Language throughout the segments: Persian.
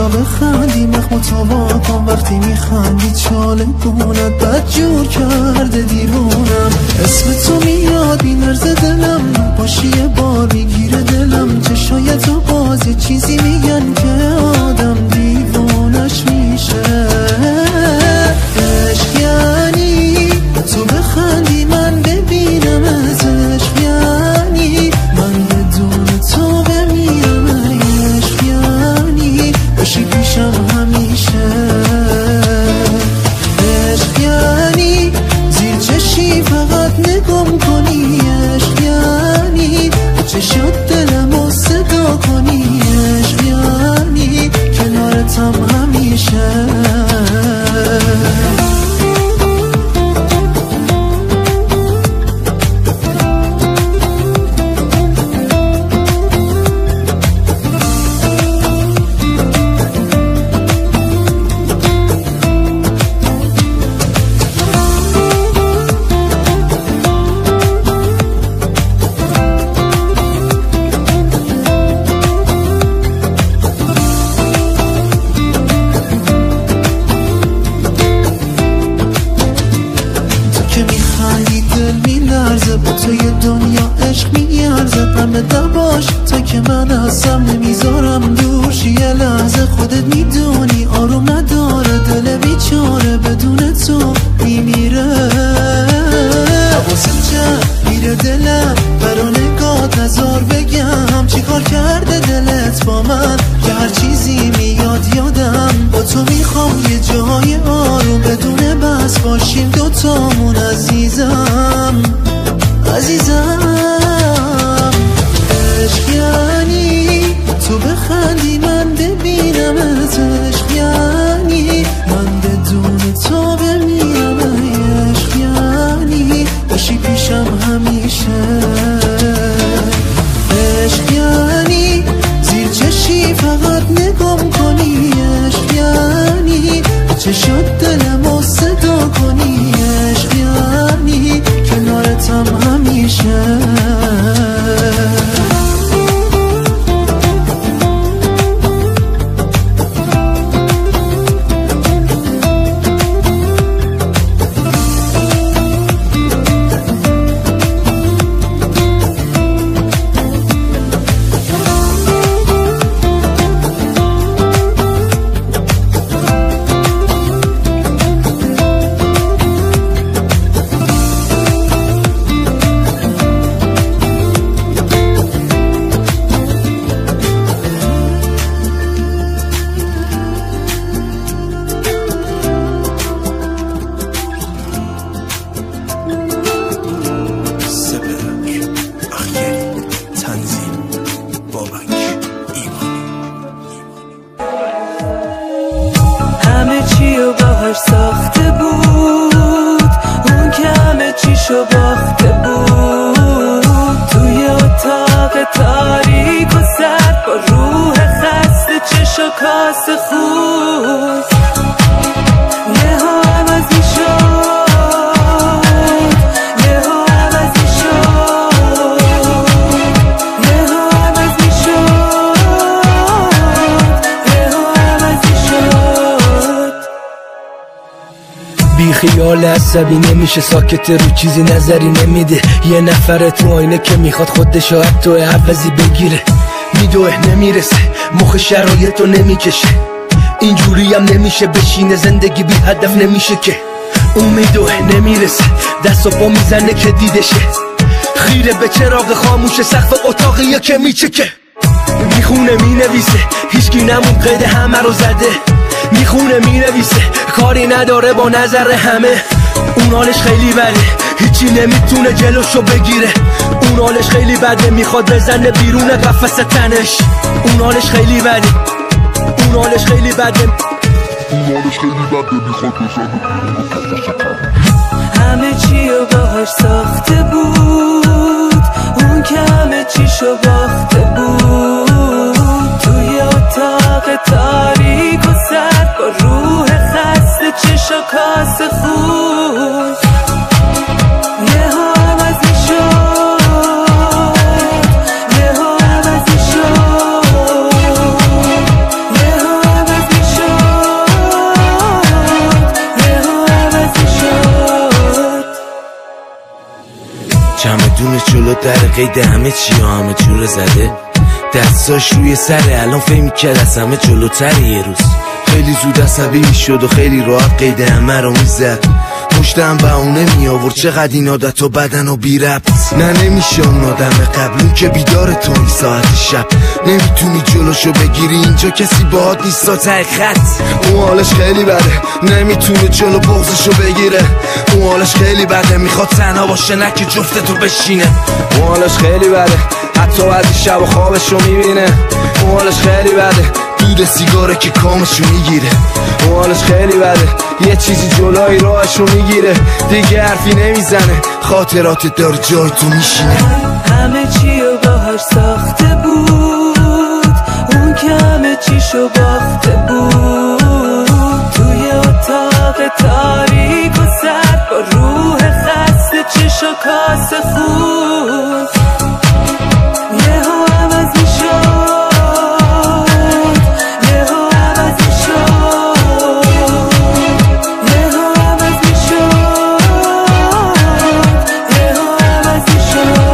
بیا بخندیم اخ متابا کن وقتی میخندی چاله گونت بد جور کرده دیوونم اسم تو میاد بی‌نرز دلم باشی یه بار میگیره دلم چشای تو باز یه چیزی میگن که آدم دیوونش میشه عشق یعنی تو بخندی من ببینم عشق یعنی من بدون تو بمیرم عشق یعنی باشی پیشم همیشه عشق یعنی زیر چشی فقط نگم کنی عشق یعنی چشات دلمو صدا کنی عشق یعنی کنارتم همیشه توی دنیا عشق میارزد همه باش تا که من هستم نمیذارم دورشی یه لحظه خودت میدونی آروم نداره دل بیچاره بدون تو میمیره حواسم جمع میره دلم برا نگات نزار بگم چیکار کرده دلت با من که هر چیزی میاد یادم با تو میخوام یه جای آروم بدون بس باشیم دوتامون عزیزم عشق یعنی تو بخندی من ببینم عشق یعنی من بدون تو بمیرم عشق یعنی باشی پیشم همیشه عشق یعنی زیر چشی فقط نگم کنی عشق یعنی چشات دلمو صدا کنی عشق یعنی کنارتم همیشه ساخته بود اون که همه چیشو باخته بود توی اتاق تاریک و سرد با روح خسته چشو کاسه خود یهو عوض میشد یهو عوض میشد یهو عوض میشد یهو عوض میشد بی خیال عصبی نمیشه ساکت رو چیزی نظری نمیده یه نفره تو آینه که میخواد خودشو حتی عوضی بگیره میدوه نمیرسه مخ شرایطو نمیکشه اینجوری هم نمیشه بشینه زندگی بی هدف نمیشه که اون میدوه نمیرسه دست و پا میزنه که دیدشه خیره به چراغ خاموش سقف اتاقیه که میچکه میخونه مینویسه هیچکی نمون قید همه رو زده میخونه مینویسه کاری نداره با نظر همه اون حالش خیلی بده هیچی نمیتونه جلوشو بگیره اون حالش خیلی بده میخواد بزنه بیرون قفس تنش اون حالش خیلی بده اون حالش خیلی بده اون حالش خیلی بده میخواد بزنه بیرون قفس تنش همه چی رو باهاش ساخته بود اون که همه چیشو باخته بود توی اتاق تاریک و سرد با روح خسته چشو کاسه خود یهو عوض میشد یهو عوض میشد یهو عوض جلو در قید همه چی ها همه جور زده، دستاش روی سره الان فهم کرد از همه جلوتر. یه روز خیلی زود عصبی میشد و خیلی راحت قید همه رو میزد، پشتم بهونه می آورد چقدر این عادت و بدن و بی ربط. نه نمیشه اون آدم قبلون که بیدار تو این ساعت شب، نمیتونی جلوشو بگیری اینجا کسی باهات نیست تا ته خط. اون حالش خیلی بده نمیتونه جلو بغضشو بگیره، اون حالش خیلی بده میخواد تنها باشه نه که جفتتو بشینه. اون حالش خیلی بده حتی بعضی شب و خوابشو میبینه، اون حالش خیلی بده دود سیگاره که کامشو میگیره، اون حالش خیلی بده یه چیزی جلوی راهشو میگیره، دیگه حرفی نمیزنه خاطرات داره جای تو میشینه. همه چیو باهاش ساخته بود اون که همه چیشو باخته بود، توی اتاق تاریک و سرد با روح خسته چشو کاسه خون یهو عوض میشد، یهو عوض میشد، یهو عوض میشد، یهو عوض میشد.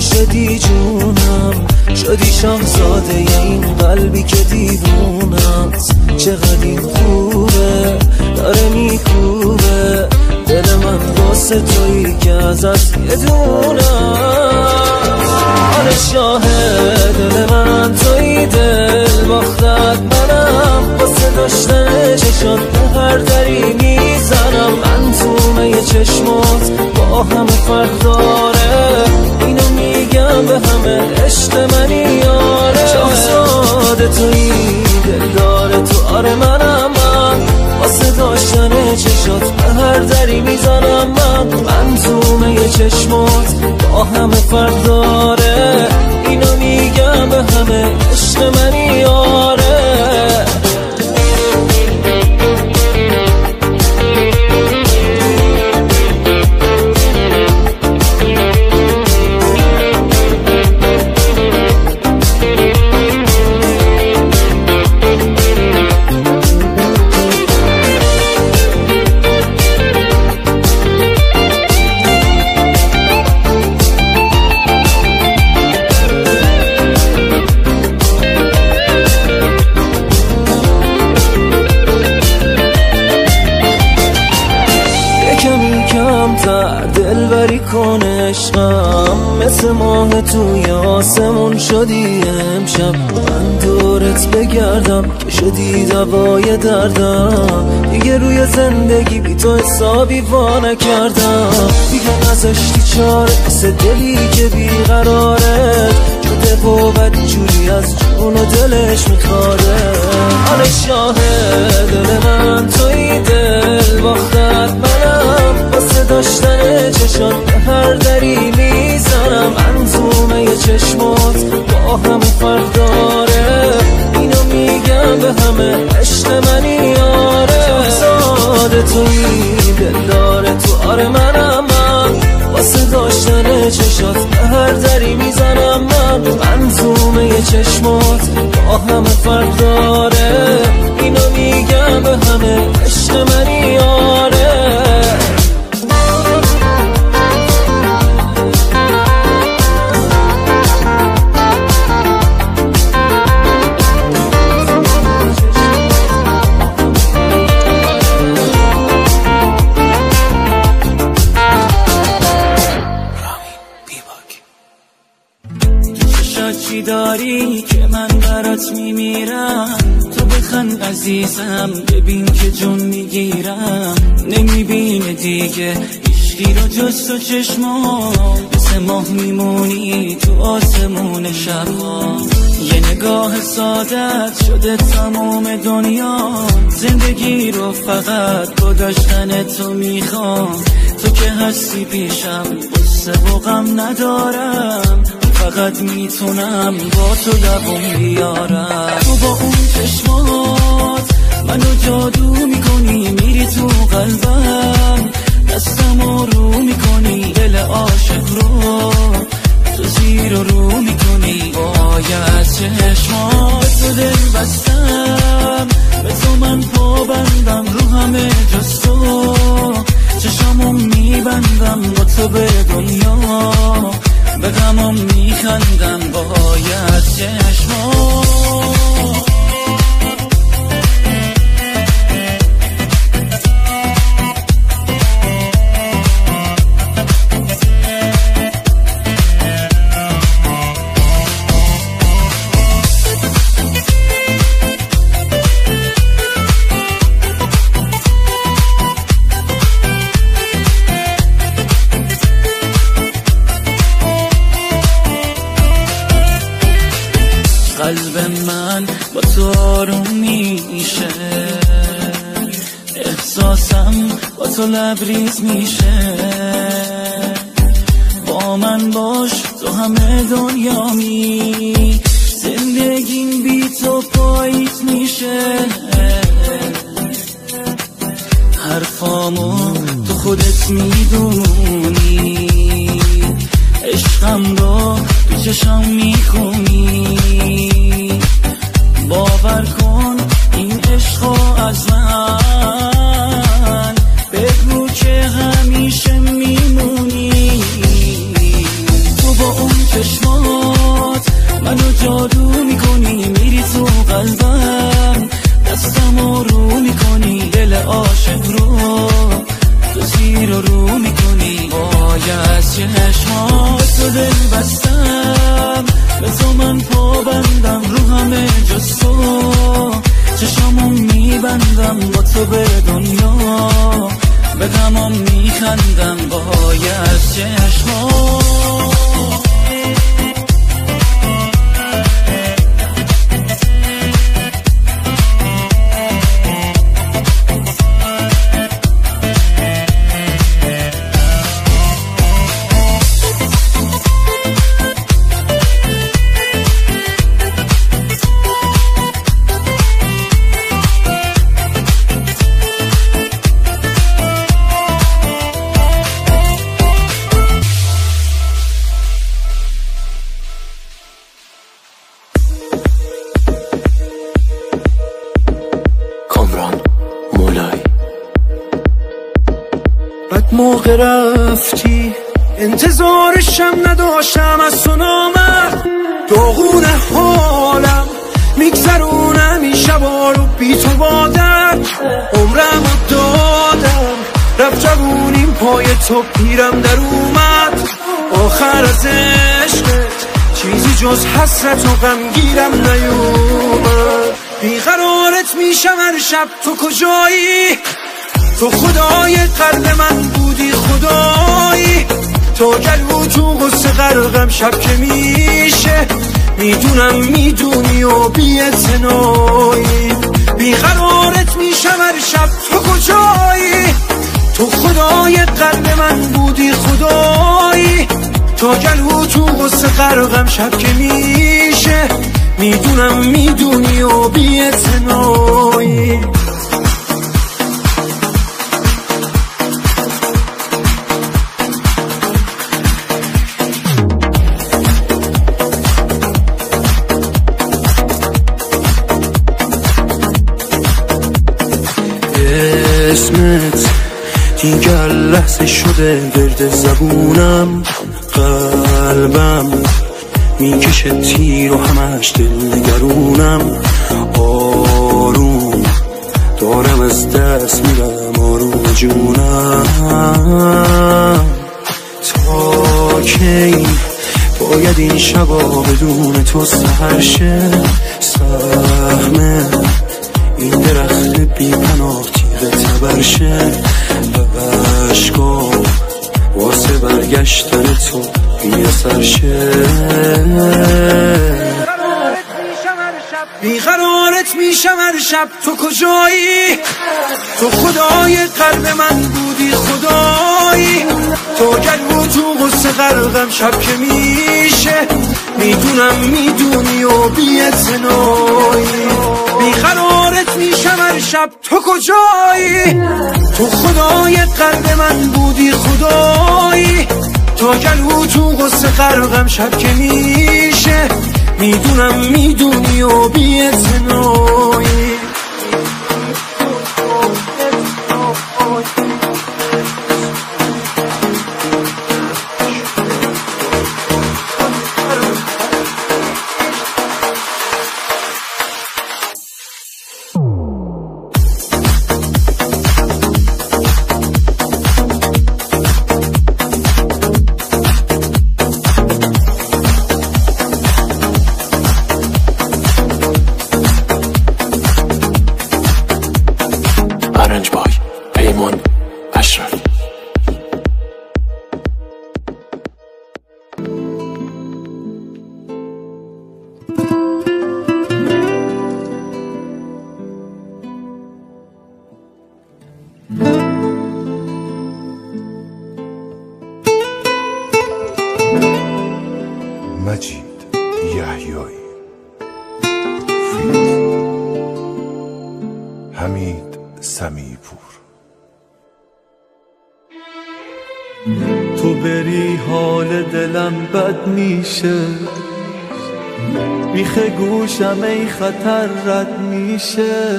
شدی جونم شدی شاهزاده این قلبی که دیوونست، چقدر این خوبه داره میکوبه دل من واسه تویی که ازت یه دونم. آره شاهد دل من تویی دل باختت منم، واسه داشتن چشات به هر دری میزنم. من تومه یه چشمات با همه فرق داره، اینو میگم به همه عشق منی یاره. شاهزاده تویی دل داره تو آره منم، من واسه داشتن چشات به هر دری میزنم. من تومه یه چشمات با همه فرق داره، اینو میگم به همه عشق منی یاره. دلبری کن عشقم مثل ماه توی آسمون شدی امشب، من دورت بگردم که شدی دوای دردم. دیگه روی زندگی بی تو حسابی وا نکردم، دیگه نذاشتی چاره مثل دلی که بیقراره شده و بد جوری از جون و دلش میخواره. آره شاهد دل من توی دل باختت منم، واسه داشتن چشات به هر دری میزنم. من تومه یه چشمات با همه فرق داره، اینو میگم به همه عشق منی یاره. شاهزاده تویی دل داره تو آره منم، من واسه داشتن چشات به هر دری میزنم. من تومه یه چشمات با همه فرق داره، اینو میگم به همه عشق منی یاره. چی داری که من برات میمیرم، تو بخند عزیزم ببین که جون میگیرم. نمیبینه دیگه هیچکی رو جز تو چشمام، مثل ماه میمونی تو آسمون شبها. یه نگاه سادت شده تمام دنیا، زندگی رو فقط با داشتن تو میخوام. تو که هستی پیشم قصه و غم ندارم، فقط میتونم با تو دوام بیارم. تو با اون چشمات منو جادو میکنی میری تو قلبم، دستمو رو میکنی دل عاشق رو تو زیر و رو میکنی. باید چشمات تو دل بستم، به تو من پابندم رو همه جز تو، چشمو میبندم با تو به دنیا، به غمم میخندم. باید چشمات قلب من با تو آروم میشه، احساسم با تو لبریز میشه. با من باش تو همه دنیامی، زندگیم بی تو پاییت میشه. حرفامو تو خودت میدونی، عشقم رو تو چشم میخونی. باور کن این عشقو از من، بگو که همیشه میمونی. تو با اون چشمات منو جادو میکنی، میری تو قلبم، دستمو رو میکنی دل عاشق رو تو زیر رو میکنی. باید چشمات تو دل بستم، به تو من پابندم رو همه جز تو، چشمو میبندم با تو به دنیا، به غمم میخندم. باید چشمات موقع رفتی انتظارشم نداشتم، از تو نامد داغون حالم، میگذرونم این شبا رو بی تو بادم، عمرم رو دادم رفت جوونیم پای تو، پیرم در اومد آخر از عشقت، چیزی جز حسرت و غمگیرم نیومد. بیقرارت میشم هر شب، تو کجایی؟ تو خدای قلب من بودی، خدایی تو گلو تو غصه غرقم شب که میشه، میدونم میدونی و بی‌اعتنایی. بیقرارت میشم هر شب، تو کجایی؟ تو خدای قلب من بودی، خدایی تو گلو تو غصه غرقم شب که میشه، میدونم میدونی و بی‌اعتنایی. اسمت دیگر لحظه شده گرد زبونم، قلبم میکشه تیر و همش دلنگرونم. آروم دارم از دست میرم آروم جونم. تا کی باید این شبا بدون تو سحر شه؟ سهم این درخت بی پناه تیغ تبرشه، عشقام واسه برگشتن تو بی اثر شه. بیقرارت میشم هر شب، تو کجایی؟ تو خدای قلب من بودی، خدایی تو گلو تو غصه غرقم شب که میشه میدونم میدونی و بی‌اعتنایی بیقرارت میشم هر شب تو کجایی تو خدای قلب من بودی خدایی تو گلو تو غصه غرقم شب که میشه میدونم میدونی و بی‌اعتنایی مجید یحیایی حمید سمیع‌پور تو بری حال دلم بد میشه بیخ گوشم ای خطر رد میشه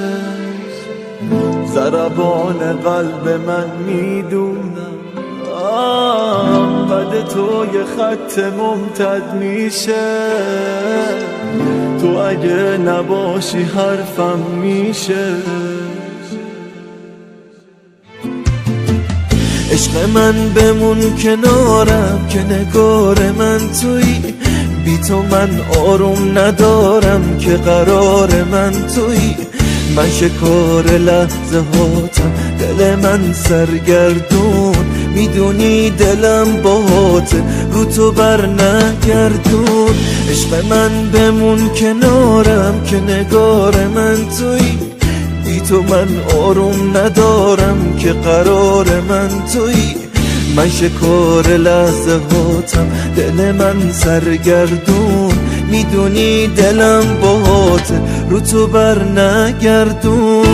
ضربان قلب من میدونم بعد تو یه خط ممتد میشه تو اگه نباشی حرفم میشه عشق من بمون کنارم که نگار من تویی بی تو من آروم ندارم که قرار من تویی من شکار لحظه هاتم دل من سرگردون میدونی دلم باهات رو تو بر نگردون عشق من بمون کنارم که نگار من تویی بی تو من آروم ندارم که قرار من تویی من شکار لحظه هاتم دل من سرگردون میدونی دلم باهات رو تو بر نگردون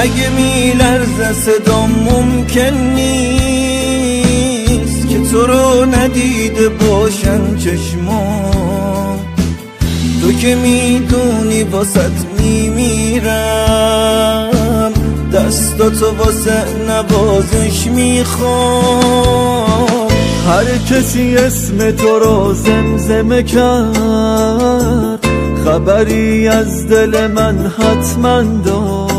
اگه میلرزه صدام ممکن نیست که تو رو ندیده باشن چشمان تو که میدونی واسط میمیرم دستاتو واسه نوازش میخوام هر کسی اسم تو رو زمزمه کرد خبری از دل من حتما داشت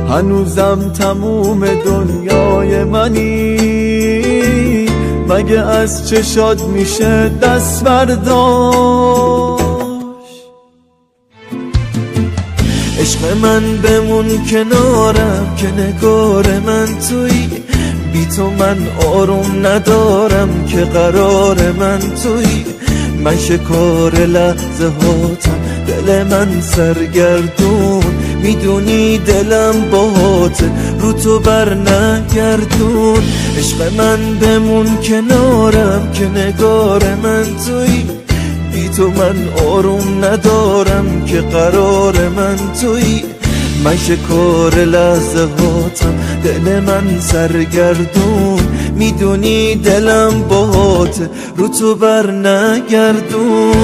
هنوزم تموم دنیای منی مگه از چشات میشه دست برداشت عشق من بمون کنارم که نگار من تویی بی تو من آروم ندارم که قرار من تویی من شکار لحظه هاتم دل من سرگردون میدونی دلم باهات رو تو بر نگردون عشق من بمون کنارم که نگار من تویی بی تو من آروم ندارم که قرار من تویی من شکار لحظه هاتم دل من سرگردون میدونی دلم باهات رو تو بر نگردون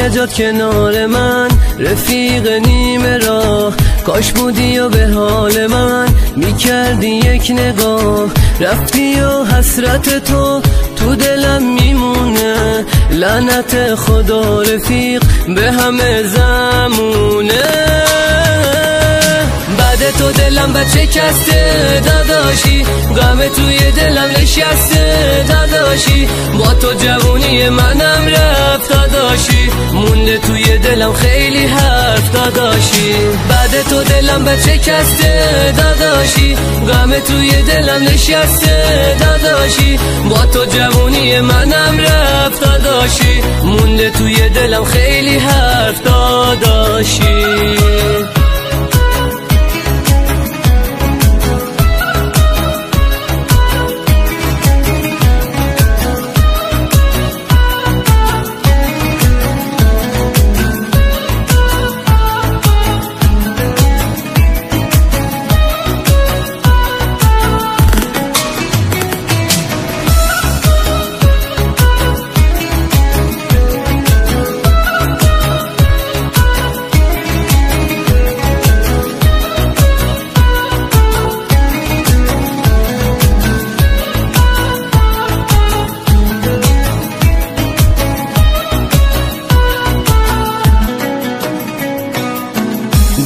جات کنار من رفیق نیمه راه، کاش بودی و به حال من میکردی یک نگاه. رفتی و حسرت تو دلم میمونه، لعنت خدا رفیق به همه زمونه. بعد تو دلم بچه کسته داداشی، غم توی دلم نشسته داداشی. با تو جوونی منم رفت داداشی، مونده توی دلم خیلی حرف داداشی. بعد تو دلم بچه کسته داداشی، غم توی دلم نشسته داداشی. با تو جوونی منم رفت داداشی، مونده توی دلم خیلی حرف داداشی.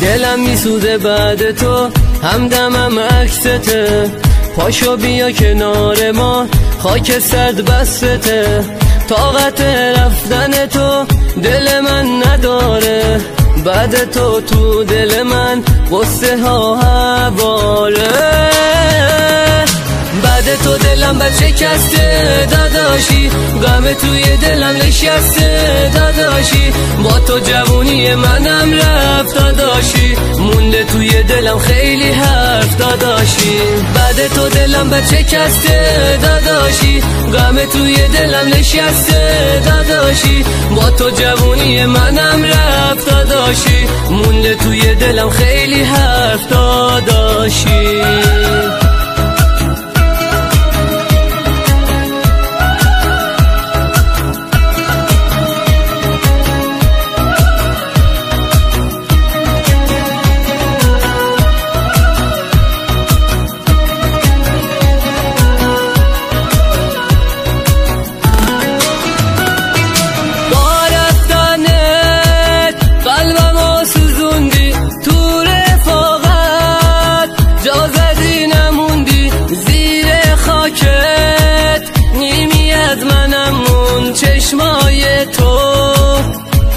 دلم میسوزه بعد تو، همدمم عکسته. پاشو بیا کنار ما، خاک سرد بسته. طاقت رفتن تو دل من نداره، بعد تو دل من قصه ها حواله. بعد تو دلم بچه کسته داداشی، غم توی دلم نشسته داداشی. با تو جوونی منم رفت داداشی، مونده توی دلم خیلی حرف داداشی. بعد تو دلم بچه کسته داداشی، غم توی دلم نشسته داداشی. با تو جوونی منم رفت داداشی، مونده توی دلم خیلی حرف داداشی. چشمای تو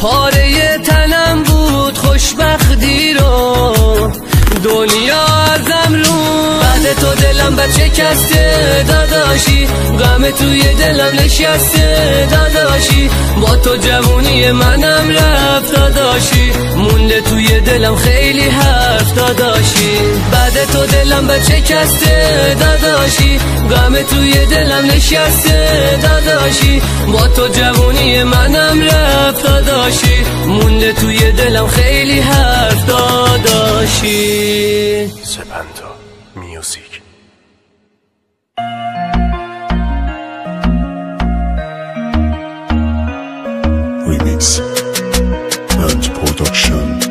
پاره تنم بود، خوشبختی رو دنیا ازم رو. بعد تو دلم بچه کسته داداشی، غم توی دلم نشسته داداشی. با تو جوونی منم رفت داداشی، مونده توی دلم خیلی حرف داداشی. بعد تو دلم بچه کسته داداشی، غم توی دلم نشسته داداشی. با تو جوونی منم رفت داداشی، مونده توی دلم خیلی حرف داداشی. سپنتا میوزیک. Remix and production.